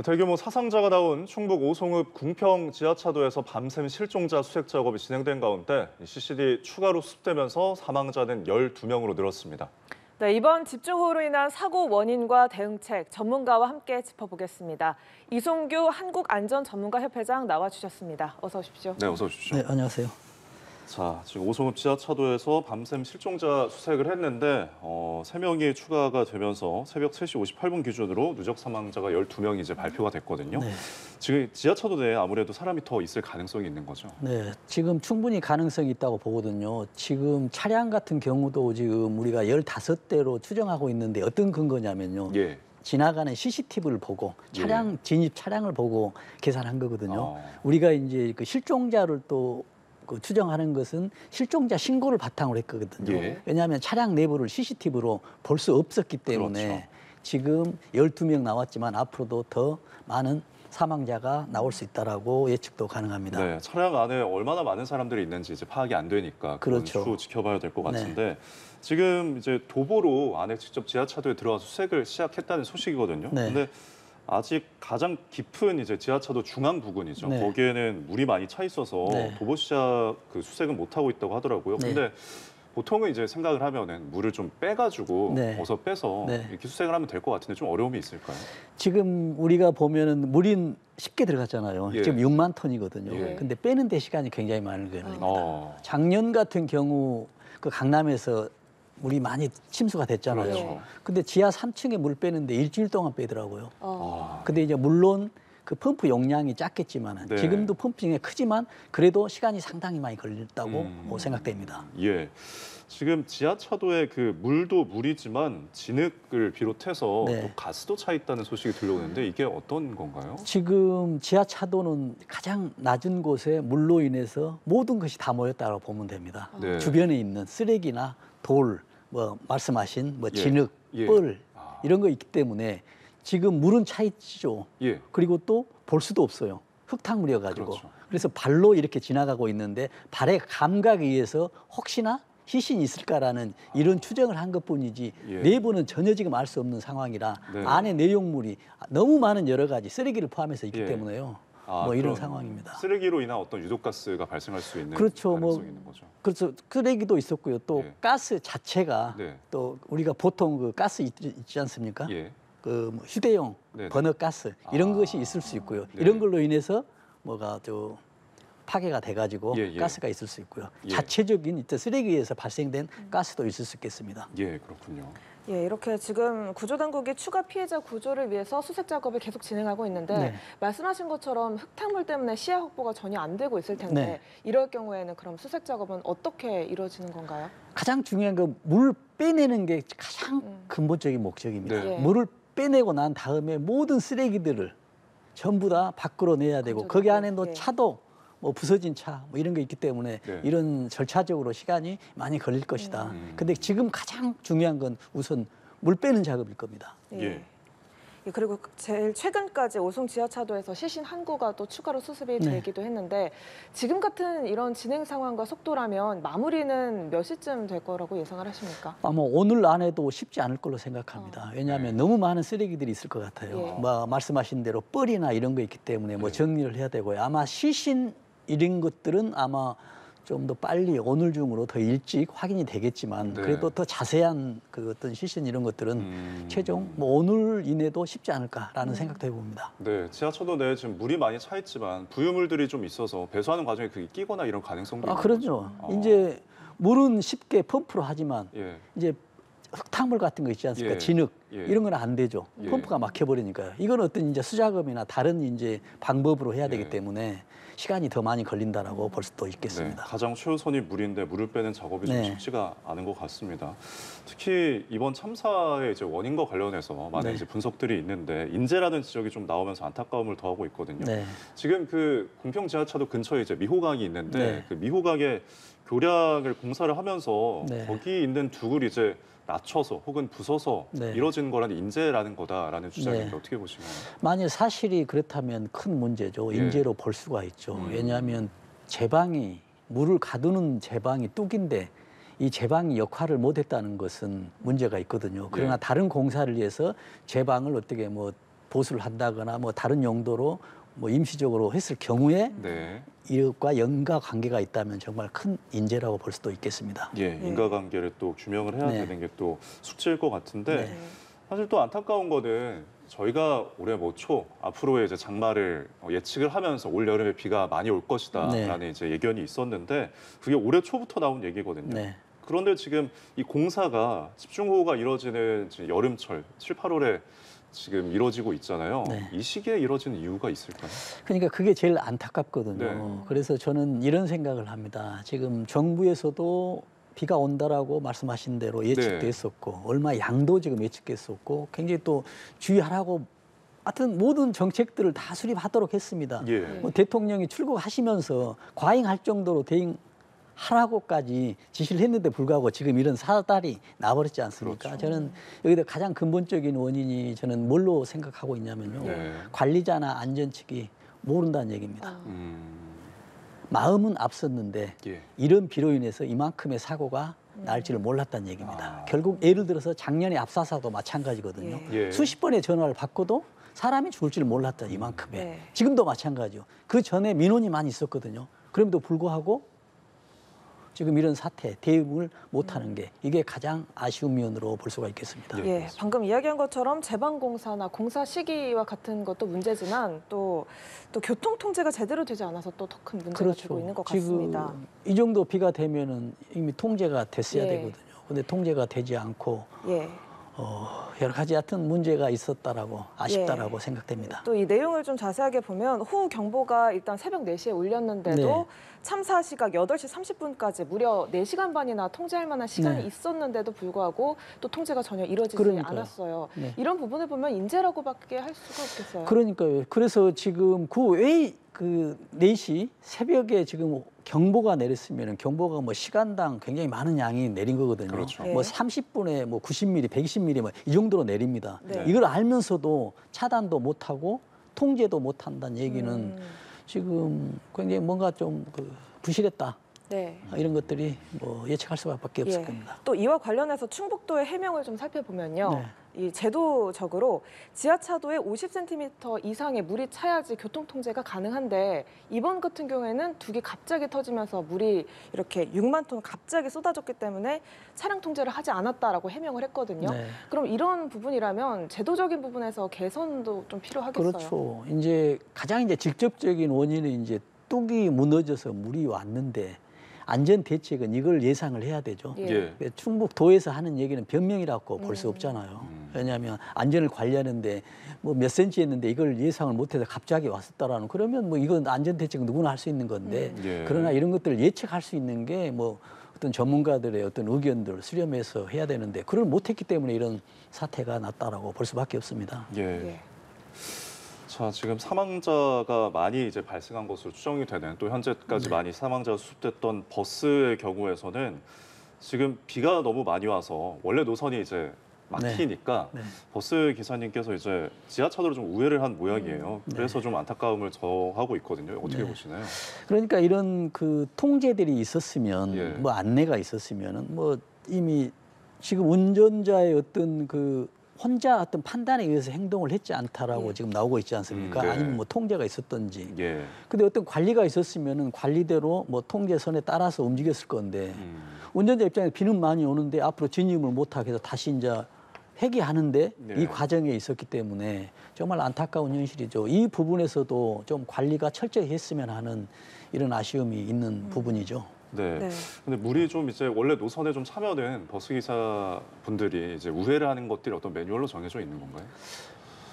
대규모 사상자가 나온 충북 오송읍 궁평 지하차도에서 밤샘 실종자 수색 작업이 진행된 가운데 CCD 추가로 수습되면서 사망자는 12명으로 늘었습니다. 네, 이번 집중호우로 인한 사고 원인과 대응책 전문가와 함께 짚어보겠습니다. 이송규 한국안전전문가협회장 나와주셨습니다. 어서 오십시오. 네, 어서 오십시오. 네, 안녕하세요. 자, 지금 오송읍 지하차도에서 밤샘 실종자 수색을 했는데 3명이 추가가 되면서 새벽 3시 58분 기준으로 누적 사망자가 12명이 이제 발표가 됐거든요. 네. 지금 지하차도 내에 아무래도 사람이 더 있을 가능성이 있는 거죠. 네, 지금 충분히 가능성이 있다고 보거든요. 지금 차량 같은 경우도 지금 우리가 15대로 추정하고 있는데 어떤 근거냐면요. 예. 지나가는 CCTV를 보고 차량 진입 차량을 보고 계산한 거거든요. 우리가 이제 그 실종자를 또 그 추정하는 것은 실종자 신고를 바탕으로 했거든요. 예. 왜냐하면 차량 내부를 CCTV로 볼 수 없었기 때문에 그렇죠. 지금 12명 나왔지만 앞으로도 더 많은 사망자가 나올 수 있다라고 예측도 가능합니다. 네, 차량 안에 얼마나 많은 사람들이 있는지 이제 파악이 안 되니까 그건 그렇죠. 추후 지켜봐야 될 것 같은데 지금 이제 도보로 안에 직접 지하차도에 들어가서 수색을 시작했다는 소식이거든요. 네. 근데 아직 가장 깊은 이제 지하차도 중앙 부근이죠. 네. 거기에는 물이 많이 차 있어서 네. 도보 시작 그 수색은 못 하고 있다고 하더라고요. 네. 근데 보통은 이제 생각을 하면은 물을 좀 빼가지고 네. 어서 빼서 네. 이렇게 수색을 하면 될 것 같은데 좀 어려움이 있을까요? 지금 우리가 보면은 물이 쉽게 들어갔잖아요. 예. 지금 6만 톤이거든요. 예. 근데 빼는 데 시간이 굉장히 많은 겁니다. 작년 같은 경우 그 강남에서 물이 많이 침수가 됐잖아요. 그렇죠. 근데 지하 3층에 물 빼는데 일주일 동안 빼더라고요. 아, 근데 이제 물론 그 펌프 용량이 작겠지만 네. 지금도 펌핑이 크지만 그래도 시간이 상당히 많이 걸렸다고 생각됩니다. 예. 지금 지하차도에 그 물도 물이지만 진흙을 비롯해서 네. 또 가스도 차 있다는 소식이 들려오는데 이게 어떤 건가요? 지금 지하차도는 가장 낮은 곳에 물로 인해서 모든 것이 다 모였다고 보면 됩니다. 네. 주변에 있는 쓰레기나 돌, 뭐 말씀하신 뭐 예. 진흙, 예. 뻘 이런 거 있기 때문에 지금 물은 차 있죠. 예. 그리고 또 볼 수도 없어요. 흙탕물이어가지고. 그렇죠. 그래서 발로 이렇게 지나가고 있는데 발의 감각에 의해서 혹시나 시신이 있을까라는 이런 추정을 한 것뿐이지 예. 내부는 전혀 지금 알 수 없는 상황이라 네. 안에 내용물이 너무 많은 여러 가지 쓰레기를 포함해서 있기 예. 때문에요. 아, 뭐 이런 그럼 상황입니다. 쓰레기로 인한 어떤 유독가스가 발생할 수 있는 그렇죠. 가능성이 있는 거죠. 그래서 쓰레기도 있었고요. 또 예. 가스 자체가 네. 또 우리가 보통 그 가스 있지 않습니까? 예. 그 뭐 휴대용 네네. 버너 가스 이런 아. 것이 있을 수 있고요. 네. 이런 걸로 인해서 뭐가 저 파괴가 돼가지고 예, 예. 가스가 있을 수 있고요. 예. 자체적인 쓰레기에서 발생된 가스도 있을 수 있겠습니다. 예, 그렇군요. 예, 이렇게 지금 구조당국이 추가 피해자 구조를 위해서 수색 작업을 계속 진행하고 있는데 네. 말씀하신 것처럼 흙탕물 때문에 시야 확보가 전혀 안 되고 있을 텐데 네. 이럴 경우에는 그럼 수색 작업은 어떻게 이루어지는 건가요? 가장 중요한 건 물 빼내는 게 가장 근본적인 목적입니다. 네. 예. 물을 빼내고 난 다음에 모든 쓰레기들을 전부 다 밖으로 내야 되고 건져내고, 거기 안에도 예. 차도 뭐 부서진 차 뭐 이런 게 있기 때문에 네. 이런 절차적으로 시간이 많이 걸릴 것이다. 근데 지금 가장 중요한 건 우선 물 빼는 작업일 겁니다. 예. 예. 예, 그리고 제일 최근까지 오송 지하차도에서 시신 한 구가 또 추가로 수습이 네. 되기도 했는데 지금 같은 이런 진행 상황과 속도라면 마무리는 몇 시쯤 될 거라고 예상을 하십니까? 아마 오늘 안에도 쉽지 않을 걸로 생각합니다. 왜냐하면 너무 많은 쓰레기들이 있을 것 같아요. 예. 뭐 말씀하신 대로 뻘이나 이런 거 있기 때문에 뭐 정리를 해야 되고요. 아마 시신 이런 것들은 아마 좀 더 빨리 오늘 중으로 더 일찍 확인이 되겠지만 네. 그래도 더 자세한 그 어떤 시신 이런 것들은 최종 뭐 오늘 이내도 쉽지 않을까라는 생각도 해봅니다. 네, 지하차도 내에 지금 물이 많이 차 있지만 부유물들이 좀 있어서 배수하는 과정에 그게 끼거나 이런 가능성도 있는 그렇죠. 거죠. 이제 물은 쉽게 펌프로 하지만 예. 이제 흙탕물 같은 거 있지 않습니까? 예. 진흙 예. 이런 건 안 되죠. 예. 펌프가 막혀버리니까요. 이건 어떤 이제 수작업이나 다른 이제 방법으로 해야 되기 예. 때문에 시간이 더 많이 걸린다라고 볼 수도 네, 있겠습니다. 가장 최우선이 물인데 물을 빼는 작업이 좀 네. 쉽지가 않은 것 같습니다. 특히 이번 참사의 이제 원인과 관련해서 많은 네. 이제 분석들이 있는데 인재라는 지적이 좀 나오면서 안타까움을 더하고 있거든요. 네. 지금 그 궁평 지하차도 근처에 이제 미호강이 있는데 네. 그 미호강에 교량을 공사를 하면서 네. 거기 있는 둑을 이제 낮춰서 혹은 부숴서 네. 이뤄진 거라는 인재라는 거다라는 주장인데 네. 어떻게 보시나요? 만일 사실이 그렇다면 큰 문제죠. 예. 인재로 볼 수가 있죠. 왜냐하면 제방이 물을 가두는 제방이 뚝인데 이 제방이 역할을 못했다는 것은 문제가 있거든요. 그러나 예. 다른 공사를 위해서 제방을 어떻게 뭐 보수를 한다거나 뭐 다른 용도로 뭐 임시적으로 했을 경우에 네. 이것과 연가 관계가 있다면 정말 큰 인재라고 볼 수도 있겠습니다. 예, 인과관계를 또 규명을 해야 네. 되는 게 또 숙제일 것 같은데 네. 사실 또 안타까운 거는 저희가 올해 뭐 초 앞으로의 이제 장마를 예측을 하면서 올 여름에 비가 많이 올 것이다라는 네. 이제 예견이 있었는데 그게 올해 초부터 나온 얘기거든요. 네. 그런데 지금 이 공사가 집중호우가 이뤄지는 지금 여름철 7, 8월에 지금 이뤄지고 있잖아요. 네. 이 시기에 이뤄지는 이유가 있을까요? 그러니까 그게 제일 안타깝거든요. 네. 그래서 저는 이런 생각을 합니다. 지금 정부에서도 비가 온다라고 말씀하신 대로 예측도 네. 했었고 얼마 양도 지금 예측했었고 굉장히 또 주의하라고 하여튼 모든 정책들을 다 수립하도록 했습니다. 예. 뭐 대통령이 출국하시면서 과잉할 정도로 대응하라고까지 지시를 했는데 불구하고 지금 이런 사달이 나버렸지 않습니까? 그렇죠. 저는 여기다 가장 근본적인 원인이 저는 뭘로 생각하고 있냐면요. 네. 관리자나 안전 측이 모른다는 얘기입니다. 음, 마음은 앞섰는데 예. 이런 비로 인해서 이만큼의 사고가 날지를 몰랐다는 얘기입니다. 아. 결국 예를 들어서 작년에 압사사도 마찬가지거든요. 예. 수십 번의 전화를 받고도 사람이 죽을 줄 몰랐다 이만큼의. 네. 지금도 마찬가지요. 그 전에 민원이 많이 있었거든요. 그럼에도 불구하고 지금 이런 사태 대응을 못하는 게 이게 가장 아쉬운 면으로 볼 수가 있겠습니다. 예. 예, 방금 이야기한 것처럼 재방공사나 공사 시기와 같은 것도 문제지만 또 교통 통제가 제대로 되지 않아서 또 더 큰 문제가 되고 있는 것 같습니다. 지금 이 정도 비가 되면은 이미 통제가 됐어야 예. 되거든요. 근데 통제가 되지 않고 예. 여러 가지 하여튼 문제가 있었다라고 아쉽다라고 예. 생각됩니다. 또 이 내용을 좀 자세하게 보면 호우 경보가 일단 새벽 4시에 울렸는데도 네. 참사 시각 8시 30분까지 무려 4시간 반이나 통제할 만한 시간이 네. 있었는데도 불구하고 또 통제가 전혀 이루어지지 그러니까요. 않았어요. 네. 이런 부분을 보면 인재라고밖에 할 수가 없겠어요. 그러니까요. 그래서 지금 그 4시 새벽에 지금 경보가 내렸으면 경보가 뭐 시간당 굉장히 많은 양이 내린 거거든요. 그렇죠. 네. 뭐 30분에 뭐 90mm, 120mm 뭐 이 정도로 내립니다. 네. 이걸 알면서도 차단도 못 하고 통제도 못 한다는 얘기는 지금 굉장히 뭔가 좀 부실했다. 네. 이런 것들이 뭐 예측할 수밖에 없을 예. 겁니다. 또 이와 관련해서 충북도의 해명을 좀 살펴보면요. 네. 이 제도적으로 지하차도에 50cm 이상의 물이 차야지 교통통제가 가능한데 이번 같은 경우에는 둑이 갑자기 터지면서 물이 이렇게 6만 톤 갑자기 쏟아졌기 때문에 차량 통제를 하지 않았다라고 해명을 했거든요. 네. 그럼 이런 부분이라면 제도적인 부분에서 개선도 좀 필요하겠어요. 그렇죠. 이제 가장 이제 직접적인 원인은 이제 뚝이 무너져서 물이 왔는데 안전 대책은 이걸 예상을 해야 되죠. 예. 예. 충북도에서 하는 얘기는 변명이라고 볼 수 없잖아요. 왜냐하면 안전을 관리하는데 뭐 몇 센치 했는데 이걸 예상을 못해서 갑자기 왔었다라는 그러면 뭐 이건 안전 대책은 누구나 할 수 있는 건데 예. 그러나 이런 것들을 예측할 수 있는 게 뭐 어떤 전문가들의 어떤 의견들을 수렴해서 해야 되는데 그걸 못했기 때문에 이런 사태가 났다라고 볼 수밖에 없습니다. 예. 예. 자, 지금 사망자가 많이 이제 발생한 것으로 추정이 되는 또 현재까지 네. 많이 사망자가 수습됐던 버스의 경우에서는 지금 비가 너무 많이 와서 원래 노선이 이제 막히니까 네. 버스 기사님께서 이제 지하차도로 좀 우회를 한 모양이에요. 그래서 좀 안타까움을 저하고 있거든요. 어떻게 네. 보시나요? 그러니까 이런 그 통제들이 있었으면 예. 뭐 안내가 있었으면은 뭐 이미 지금 운전자의 어떤 그 혼자 어떤 판단에 의해서 행동을 했지 않다라고 예. 지금 나오고 있지 않습니까? 네. 아니면 뭐 통제가 있었던지. 예. 근데 어떤 관리가 있었으면은 관리대로 뭐 통제선에 따라서 움직였을 건데 음. 운전자 입장에서 비는 많이 오는데 앞으로 진입을 못하게 해서 다시 이제 회귀하는데 네. 이 과정에 있었기 때문에 정말 안타까운 현실이죠. 이 부분에서도 좀 관리가 철저히 했으면 하는 이런 아쉬움이 있는 부분이죠. 네. 네. 근데 물이 좀 이제 원래 노선에 좀 차면은 버스 기사 분들이 이제 우회를 하는 것들이 어떤 매뉴얼로 정해져 있는 건가요?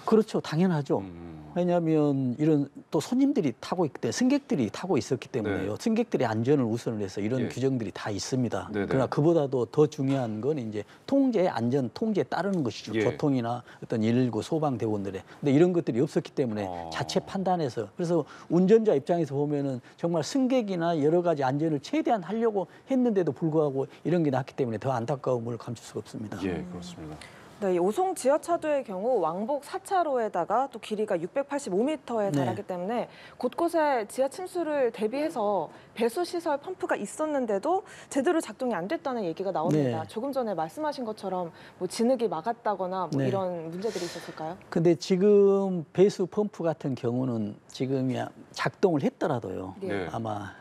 그렇죠. 당연하죠. 음. 왜냐하면 이런 또 손님들이 타고 있기 때문에 승객들이 타고 있었기 때문에요. 네. 승객들의 안전을 우선을 해서 이런 예. 규정들이 다 있습니다. 네네. 그러나 그보다도 더 중요한 건 이제 통제, 안전 통제에 따르는 것이죠. 예. 교통이나 어떤 119 소방대원들의. 근데 이런 것들이 없었기 때문에 어. 자체 판단해서 그래서 운전자 입장에서 보면은 정말 승객이나 여러 가지 안전을 최대한 하려고 했는데도 불구하고 이런 게 났기 때문에 더 안타까움을 감출 수가 없습니다. 예, 그렇습니다. 네, 이 오송 지하차도의 경우 왕복 4차로에다가 또 길이가 685m에 달하기 때문에 곳곳에 지하 침수를 대비해서 배수 시설 펌프가 있었는데도 제대로 작동이 안 됐다는 얘기가 나옵니다. 네. 조금 전에 말씀하신 것처럼 뭐 진흙이 막았다거나 뭐 네. 이런 문제들이 있었을까요? 근데 지금 배수 펌프 같은 경우는 지금 작동을 했더라도요. 네. 네. 아마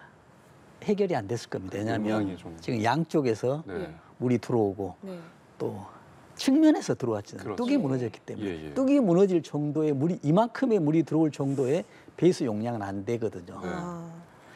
해결이 안 됐을 겁니다. 왜냐하면 용량이 좀- 지금 양쪽에서 네. 물이 들어오고 네. 또 측면에서 들어왔잖아요. 그렇죠. 뚝이 무너졌기 때문에 예, 예. 뚝이 무너질 정도의 물이 이만큼의 물이 들어올 정도의 배수 용량은 안 되거든요. 네. 아,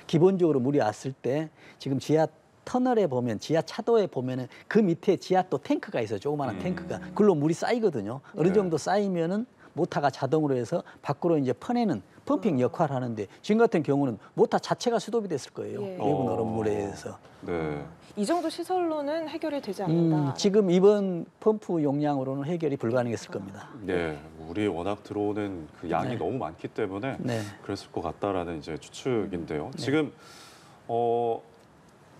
기본적으로 물이 왔을 때 지금 지하 터널에 보면 지하 차도에 보면은 그 밑에 지하 또 탱크가 있어요. 조그마한 탱크가 그걸로 물이 쌓이거든요. 어느 네. 정도 쌓이면은 모터가 자동으로 해서 밖으로 이제 퍼내는 펌핑 역할을 하는데 지금 같은 경우는 모터 자체가 수도비 됐을 거예요. 예. 외부 얼음물에 의해서. 네. 이 정도 시설로는 해결이 되지 않는다. 지금 이번 펌프 용량으로는 해결이 불가능했을 겁니다. 네, 물이 워낙 들어오는 그 양이 네. 너무 많기 때문에 네. 그랬을 것 같다라는 이제 추측인데요. 네. 지금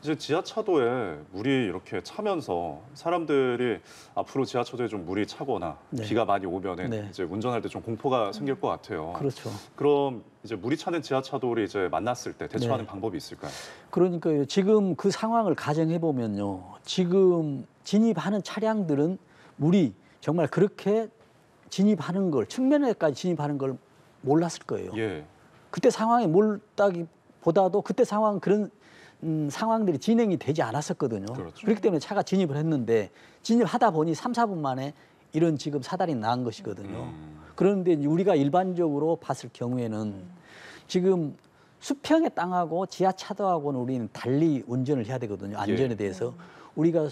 이제 지하차도에 물이 이렇게 차면서 사람들이 앞으로 지하차도에 좀 물이 차거나 네. 비가 많이 오면은 네. 이제 운전할 때 좀 공포가 생길 것 같아요. 그렇죠. 그럼 이제 물이 차는 지하차도를 이제 만났을 때 대처하는 네. 방법이 있을까요? 그러니까요. 지금 그 상황을 가정해 보면요. 지금 진입하는 차량들은 물이 정말 그렇게 진입하는 걸 측면에까지 진입하는 걸 몰랐을 거예요. 예. 그때 상황이 몰다기보다도 그때 그런 상황들이 진행이 되지 않았었거든요. 그렇죠. 그렇기 때문에 차가 진입을 했는데 진입하다 보니 3, 4분 만에 이런 지금 사달이 난 것이거든요. 그런데 이제 우리가 일반적으로 봤을 경우에는 지금 수평의 땅하고 지하차도하고는 우리는 달리 운전을 해야 되거든요. 안전에 예. 대해서. 우리가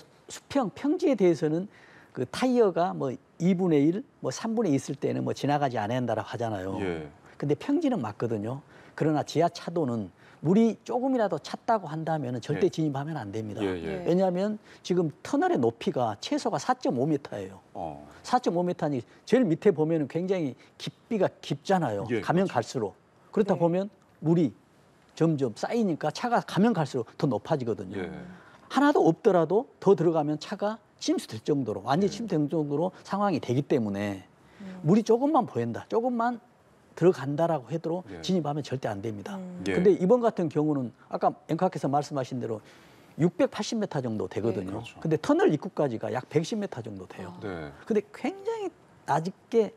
평지에 대해서는 그 타이어가 뭐 2분의 1, 뭐 3분의 2 있을 때는 뭐 지나가지 않아야 한다라고 하잖아요. 예. 근데 평지는 맞거든요. 그러나 지하차도는 물이 조금이라도 찼다고 한다면 절대 예. 진입하면 안 됩니다. 예, 예. 네. 왜냐하면 지금 터널의 높이가 최소가 4.5m예요. 4.5m니 제일 밑에 보면 굉장히 깊이가 깊잖아요. 예, 가면 그렇죠. 갈수록. 그렇다 네. 보면 물이 점점 쌓이니까 차가 가면 갈수록 더 높아지거든요. 예. 하나도 없더라도 더 들어가면 차가 침수될 정도로 완전히 네. 침수될 정도로 상황이 되기 때문에 물이 조금만 보인다. 조금만 들어간다라고 해도 예. 진입하면 절대 안 됩니다. 예. 근데 이번 같은 경우는 아까 앵커께서 말씀하신 대로 680m 정도 되거든요. 네, 그렇죠. 근데 터널 입구까지가 약 110m 정도 돼요. 네. 근데 굉장히 낮게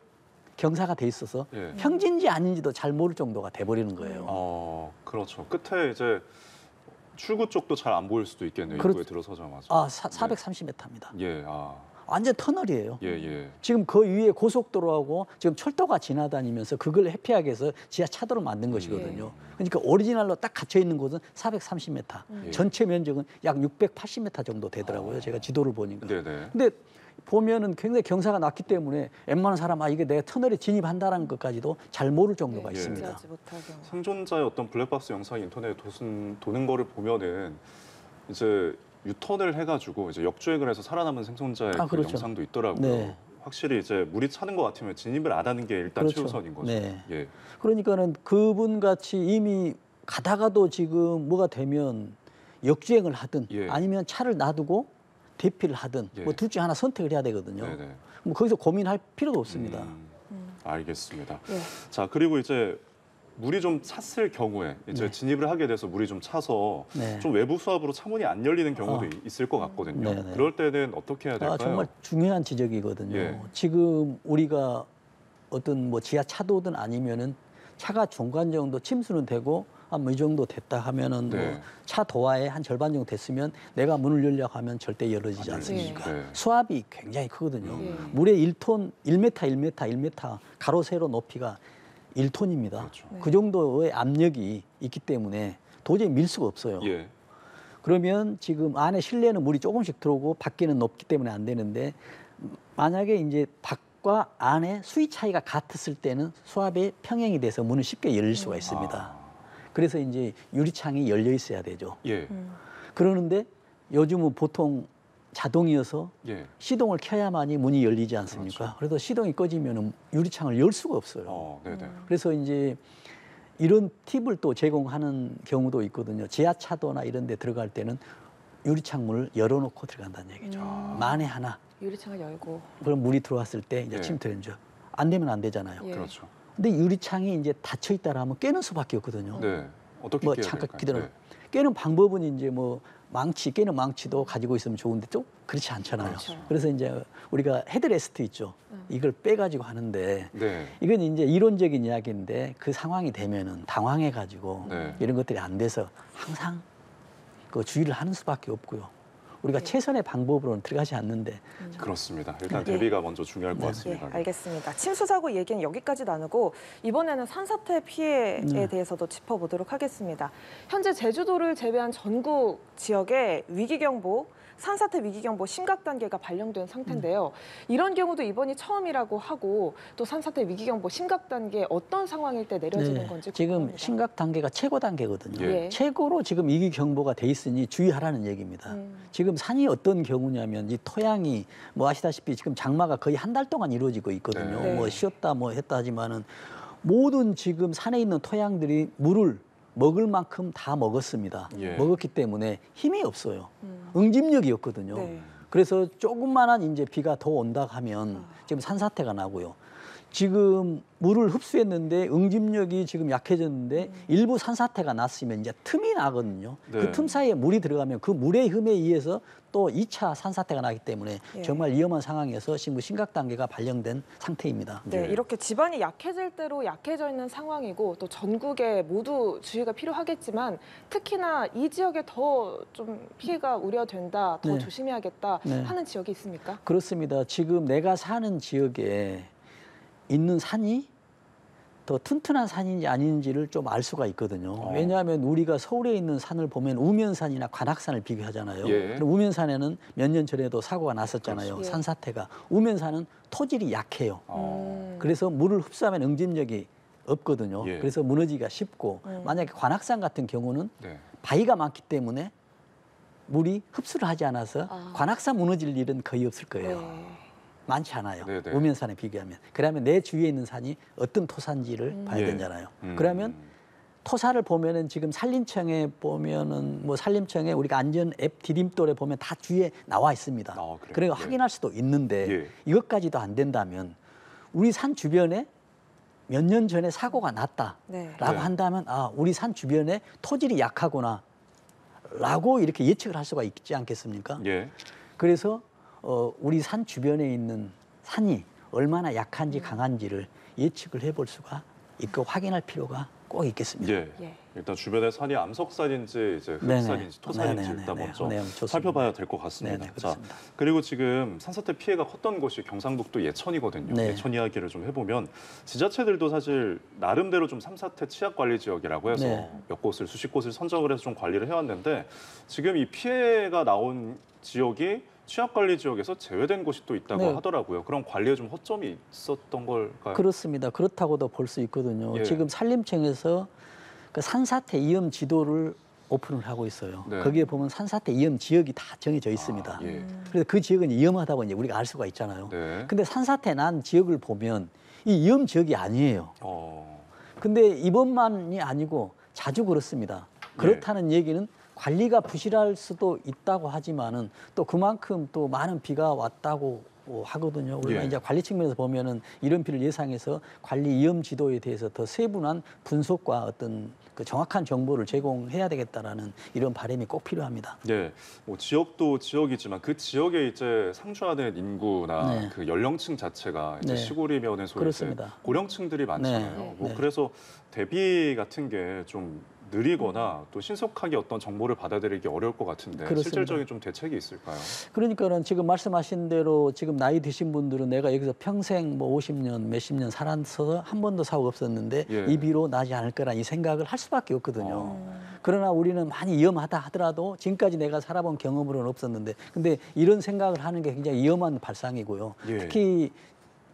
경사가 돼 있어서 예. 평지인지 아닌지도 잘 모를 정도가 돼버리는 거예요. 그렇죠. 끝에 이제 출구 쪽도 잘 안 보일 수도 있겠네요. 그렇- 입구에 들어서자마자. 430m입니다. 예. 완전 터널이에요. 예, 예. 지금 그 위에 고속도로하고 지금 철도가 지나다니면서 그걸 회피하기 위해서 지하차도를 만든 것이거든요. 그러니까 오리지널로 딱 갇혀 있는 곳은 430m. 예. 전체 면적은 약 680m 정도 되더라고요. 제가 지도를 보니까. 네네. 근데 보면은 굉장히 경사가 낮기 때문에 웬만한 사람 이게 내가 터널에 진입한다는 것까지도 잘 모를 정도가 예. 있습니다. 진짜지 못하게. 생존자의 어떤 블랙박스 영상이 인터넷에 도는 거를 보면은 이제 유턴을 해가지고 이제 역주행을 해서 살아남은 생존자의 그 그렇죠. 영상도 있더라고요. 네. 확실히 이제 물이 차는 것 같으면 진입을 안 하는 게 일단 그렇죠. 최우선인 거죠. 네. 예. 그러니까는 그분 같이 이미 가다가도 지금 뭐가 되면 역주행을 하든 예. 아니면 차를 놔두고 대피를 하든 예. 뭐 둘 중 하나 선택을 해야 되거든요. 네네. 뭐 거기서 고민할 필요도 없습니다. 알겠습니다. 예. 자, 그리고 이제 물이 좀 찼을 경우에 이제 네. 진입을 하게 돼서 물이 좀 차서 네. 좀 외부 수압으로 창문이 안 열리는 경우도 있을 것 같거든요. 네네. 그럴 때는 어떻게 해야 될까요? 정말 중요한 지적이거든요. 예. 지금 우리가 어떤 뭐 지하 차도든 아니면은 차가 중간 정도 침수는 되고 이 정도 됐다 하면은 네. 뭐 차 도화의 한 절반 정도 됐으면 내가 문을 열려고 하면 절대 열어지지 안 않습니까? 열리죠. 네. 수압이 굉장히 크거든요. 예. 물의 1톤, 1m 가로 세로 높이가 1톤입니다. 그렇죠. 그 정도의 압력이 있기 때문에 도저히 밀 수가 없어요. 예. 그러면 지금 안에 실내는 물이 조금씩 들어오고 밖에는 높기 때문에 안 되는데 만약에 이제 밖과 안에 수위 차이가 같았을 때는 수압이 평행이 돼서 문은 쉽게 열릴 수가 있습니다. 그래서 이제 유리창이 열려 있어야 되죠. 예. 그러는데 요즘은 보통 자동이어서 예. 시동을 켜야만이 문이 열리지 않습니까? 그렇죠. 그래서 시동이 꺼지면 유리창을 열 수가 없어요. 네네. 그래서 이제 이런 팁을 또 제공하는 경우도 있거든요. 지하차도나 이런 데 들어갈 때는 유리창문을 열어놓고 들어간다는 얘기죠. 만에 하나 유리창을 열고. 그럼 물이 들어왔을 때 이제 예. 침투되죠. 안 되면 안 되잖아요. 예. 그렇죠. 근데 유리창이 이제 닫혀 있다라면 깨는 수밖에 없거든요. 네. 어떻게 뭐 깨야 창가 될까요? 기대는 네. 깨는 방법은 이제 뭐 깨는 망치도 가지고 있으면 좋은데 좀 그렇지 않잖아요. 그렇죠. 그래서 이제 우리가 헤드레스트 있죠. 이걸 빼가지고 하는데 네. 이건 이제 이론적인 이야기인데 그 상황이 되면은 당황해가지고 네. 이런 것들이 안 돼서 항상 그 주의를 하는 수밖에 없고요. 우리가 최선의 방법으로는 들어가지 않는데 그렇습니다. 일단 예. 대비가 먼저 중요할 것 네. 예, 같습니다. 알겠습니다. 침수 사고 얘기는 여기까지 나누고 이번에는 산사태 피해에 네. 대해서도 짚어보도록 하겠습니다. 현재 제주도를 제외한 전국 지역에 위기경보, 산사태 위기경보 심각 단계가 발령된 상태인데요. 이런 경우도 이번이 처음이라고 하고 또 산사태 위기경보 심각 단계 어떤 상황일 때 내려지는 건지 지금 궁금합니다. 심각 단계가 최고 단계거든요. 예. 최고로 지금 위기 경보가 돼 있으니 주의하라는 얘기입니다. 지금 산이 어떤 경우냐면 이 토양이 뭐 아시다시피 지금 장마가 거의 한 달 동안 이루어지고 있거든요. 네. 뭐 쉬었다 뭐 했다 하지만은 모든 지금 산에 있는 토양들이 물을 먹을 만큼 다 먹었습니다. 예. 먹었기 때문에 힘이 없어요. 응집력이 없거든요. 네. 그래서 조금만한 이제 비가 더 온다 하면 지금 산사태가 나고요. 지금 물을 흡수했는데 응집력이 지금 약해졌는데 일부 산사태가 났으면 이제 틈이 나거든요. 네. 그 틈 사이에 물이 들어가면 그 물의 흠에 의해서 또 2차 산사태가 나기 때문에 예. 정말 위험한 상황에서 지금 심각 단계가 발령된 상태입니다. 네, 예. 이렇게 지반이 약해질 대로 약해져 있는 상황이고 또 전국에 모두 주의가 필요하겠지만 특히나 이 지역에 더 좀 피해가 우려된다, 더 네. 조심해야겠다 네. 하는 지역이 있습니까? 그렇습니다. 지금 내가 사는 지역에 있는 산이 더 튼튼한 산인지 아닌지를 좀 알 수가 있거든요. 왜냐하면 우리가 서울에 있는 산을 보면 우면산이나 관악산을 비교하잖아요. 예. 그럼 우면산에는 몇 년 전에도 사고가 났었잖아요. 그렇죠. 예. 산사태가. 우면산은 토질이 약해요. 어. 그래서 물을 흡수하면 응집력이 없거든요. 예. 그래서 무너지기가 쉽고 만약에 관악산 같은 경우는 네. 바위가 많기 때문에 물이 흡수를 하지 않아서 아. 관악산 무너질 일은 거의 없을 거예요. 네. 많지 않아요. 네네. 우면산에 비교하면. 그러면 내 주위에 있는 산이 어떤 토산지를 봐야 예. 되잖아요. 그러면 토사를 보면은 지금 산림청에 보면은 뭐 산림청에 우리가 안전 앱 디딤돌에 보면 다 주위에 나와 있습니다. 그래요? 그래서 예. 확인할 수도 있는데 예. 이것까지도 안 된다면 우리 산 주변에 몇 년 전에 사고가 났다라고 네. 네. 한다면 아 우리 산 주변에 토질이 약하구나 라고 이렇게 예측을 할 수가 있지 않겠습니까? 예. 그래서 우리 산 주변에 있는 산이 얼마나 약한지 강한지를 예측을 해볼 수가 있고 확인할 필요가 꼭 있겠습니다. 예. 예. 일단 주변의 산이 암석산인지 이제 네네. 흙산인지 토산인지 네네네. 일단 네. 먼저 네, 좋습니다. 살펴봐야 될 것 같습니다. 네네, 자, 그렇습니다. 그리고 지금 산사태 피해가 컸던 곳이 경상북도 예천이거든요. 네. 예천 이야기를 좀 해보면 지자체들도 사실 나름대로 좀 산사태 취약 관리 지역이라고 해서 네. 몇 곳을 수십 곳을 선정을 해서 좀 관리를 해왔는데 지금 이 피해가 나온 지역이 취약 관리 지역에서 제외된 곳이 또 있다고 네. 하더라고요. 그런 관리에 좀 허점이 있었던 걸까요? 그렇습니다. 그렇다고도 볼 수 있거든요. 예. 지금 산림청에서 그 산사태 위험 지도를 오픈을 하고 있어요. 네. 거기에 보면 산사태 위험 지역이 다 정해져 있습니다. 아, 예. 그래서 그 지역은 위험하다고 이제 우리가 알 수가 있잖아요. 네. 근데 산사태 난 지역을 보면 이 위험 지역이 아니에요. 어, 근데 이번만이 아니고 자주 그렇습니다. 그렇다는 얘기는 관리가 부실할 수도 있다고 하지만은 또 그만큼 또 많은 비가 왔다고 하거든요. 우리가 예. 이제 관리 측면에서 보면은 이런 비를 예상해서 관리 위험 지도에 대해서 더 세분한 분석과 어떤 그 정확한 정보를 제공해야 되겠다라는 이런 바람이 꼭 필요합니다. 네, 뭐 지역도 지역이지만 그 지역에 이제 상주하는 인구나 네. 그 연령층 자체가 이제 네. 시골이면에서 이제 그렇습니다. 고령층들이 많잖아요. 네. 뭐 네. 그래서 대비 같은 게 좀 느리거나 또 신속하게 어떤 정보를 받아들이기 어려울 것 같은데 그렇습니다. 실질적인 좀 대책이 있을까요? 그러니까는 지금 말씀하신 대로 지금 나이 드신 분들은 내가 여기서 평생 뭐 50년, 몇십 년 살아서 한 번도 사고 없었는데 예. 이 비로 나지 않을 거라 이 생각을 할 수밖에 없거든요. 그러나 우리는 많이 위험하다 하더라도 지금까지 내가 살아본 경험으로는 없었는데 근데 이런 생각을 하는 게 굉장히 위험한 발상이고요. 예. 특히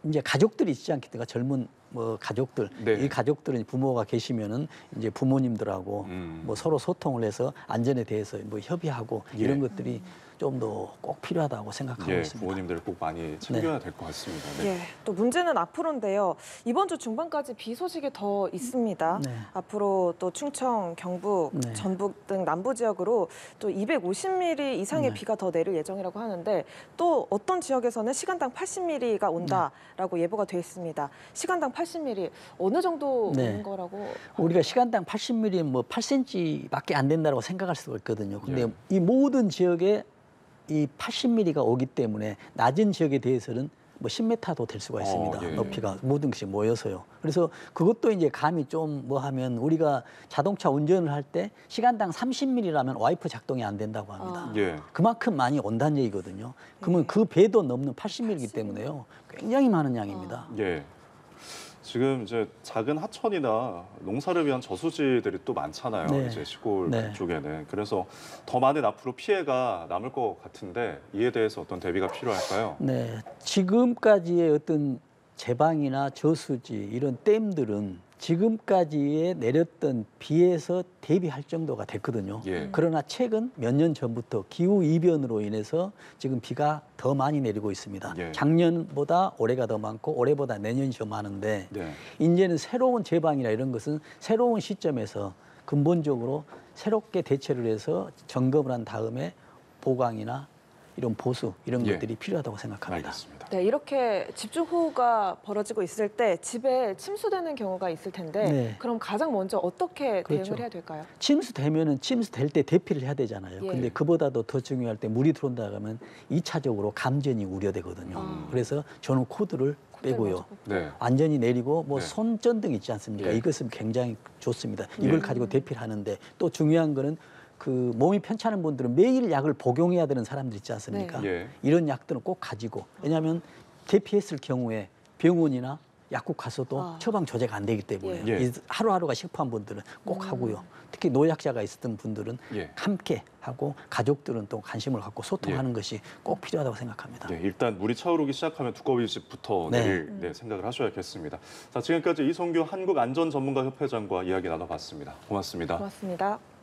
이제 가족들이 있지 않겠습니까? 젊은 뭐 가족들 네. 이 가족들은 부모가 계시면은 이제 부모님들하고 뭐 서로 소통을 해서 안전에 대해서 뭐 협의하고 예. 이런 것들이 좀 더 꼭 필요하다고 생각하고 예, 있습니다. 부모님들 꼭 많이 챙겨야 될 것 같습니다. 네. 예, 또 문제는 앞으로인데요. 이번 주 중반까지 비 소식이 더 있습니다. 네. 앞으로 또 충청, 경북, 네. 전북 등 남부 지역으로 또 250mm 이상의 네. 비가 더 내릴 예정이라고 하는데 또 어떤 지역에서는 시간당 80mm가 온다라고 예보가 돼 있습니다. 시간당 80mm 어느 정도 네. 오는 거라고? 우리가 시간당 80mm 뭐 8cm밖에 안 된다고 생각할 수가 있거든요. 근데 예. 이 모든 지역에 이 80mm가 오기 때문에 낮은 지역에 대해서는 뭐 10m도 될 수가 있습니다. 예. 높이가 모든 것이 모여서요. 그래서 그것도 이제 감이 좀 뭐 하면 우리가 자동차 운전을 할 때 시간당 30mm라면 와이프 작동이 안 된다고 합니다. 예. 그만큼 많이 온다는 얘기거든요. 그러면 그 배도 넘는 80mm이기 때문에요. 굉장히 많은 양입니다. 예. 지금 이제 작은 하천이나 농사를 위한 저수지들이 또 많잖아요. 네. 이제 시골 네. 쪽에는. 그래서 더 많은 앞으로 피해가 남을 것 같은데 이에 대해서 어떤 대비가 필요할까요? 네, 지금까지의 어떤 제방이나 저수지 이런 댐들은 지금까지의 내렸던 비에서 대비할 정도가 됐거든요. 예. 그러나 최근 몇 년 전부터 기후 이변으로 인해서 지금 비가 더 많이 내리고 있습니다. 예. 작년보다 올해가 더 많고 올해보다 내년이 더 많은데 네. 이제는 새로운 제방이나 이런 것은 새로운 시점에서 근본적으로 새롭게 대처를 해서 점검을 한 다음에 보강이나 이런 보수 이런 예. 것들이 필요하다고 생각합니다. 알겠습니다. 네, 이렇게 집중호우가 벌어지고 있을 때 집에 침수되는 경우가 있을 텐데 네. 그럼 가장 먼저 어떻게 그렇죠. 대응을 해야 될까요? 침수되면은 침수될 때 대피를 해야 되잖아요. 예. 근데 그보다도 더 중요할 때 물이 들어온다 그러면 2차적으로 감전이 우려되거든요. 아. 그래서 저는 코드를 빼고요. 네. 완전히 내리고 뭐 네. 손전등 있지 않습니까? 예. 이것은 굉장히 좋습니다. 이걸 가지고 대피를 하는데 또 중요한 거는 그 몸이 편찮은 분들은 매일 약을 복용해야 되는 사람들 있지 않습니까? 네. 예. 이런 약들은 꼭 가지고 왜냐하면 대피했을 경우에 병원이나 약국 가서도 아. 처방 조제가 안 되기 때문에 예. 이 하루하루가 식후한 분들은 꼭 하고요. 특히 노약자가 있었던 분들은 예. 함께 하고 가족들은 또 관심을 갖고 소통하는 것이 꼭 필요하다고 생각합니다. 네, 일단 물이 차오르기 시작하면 두꺼비 집부터 네. 내릴 생각을 하셔야겠습니다. 자, 지금까지 이성규 한국안전전문가협회장과 이야기 나눠봤습니다. 고맙습니다. 고맙습니다.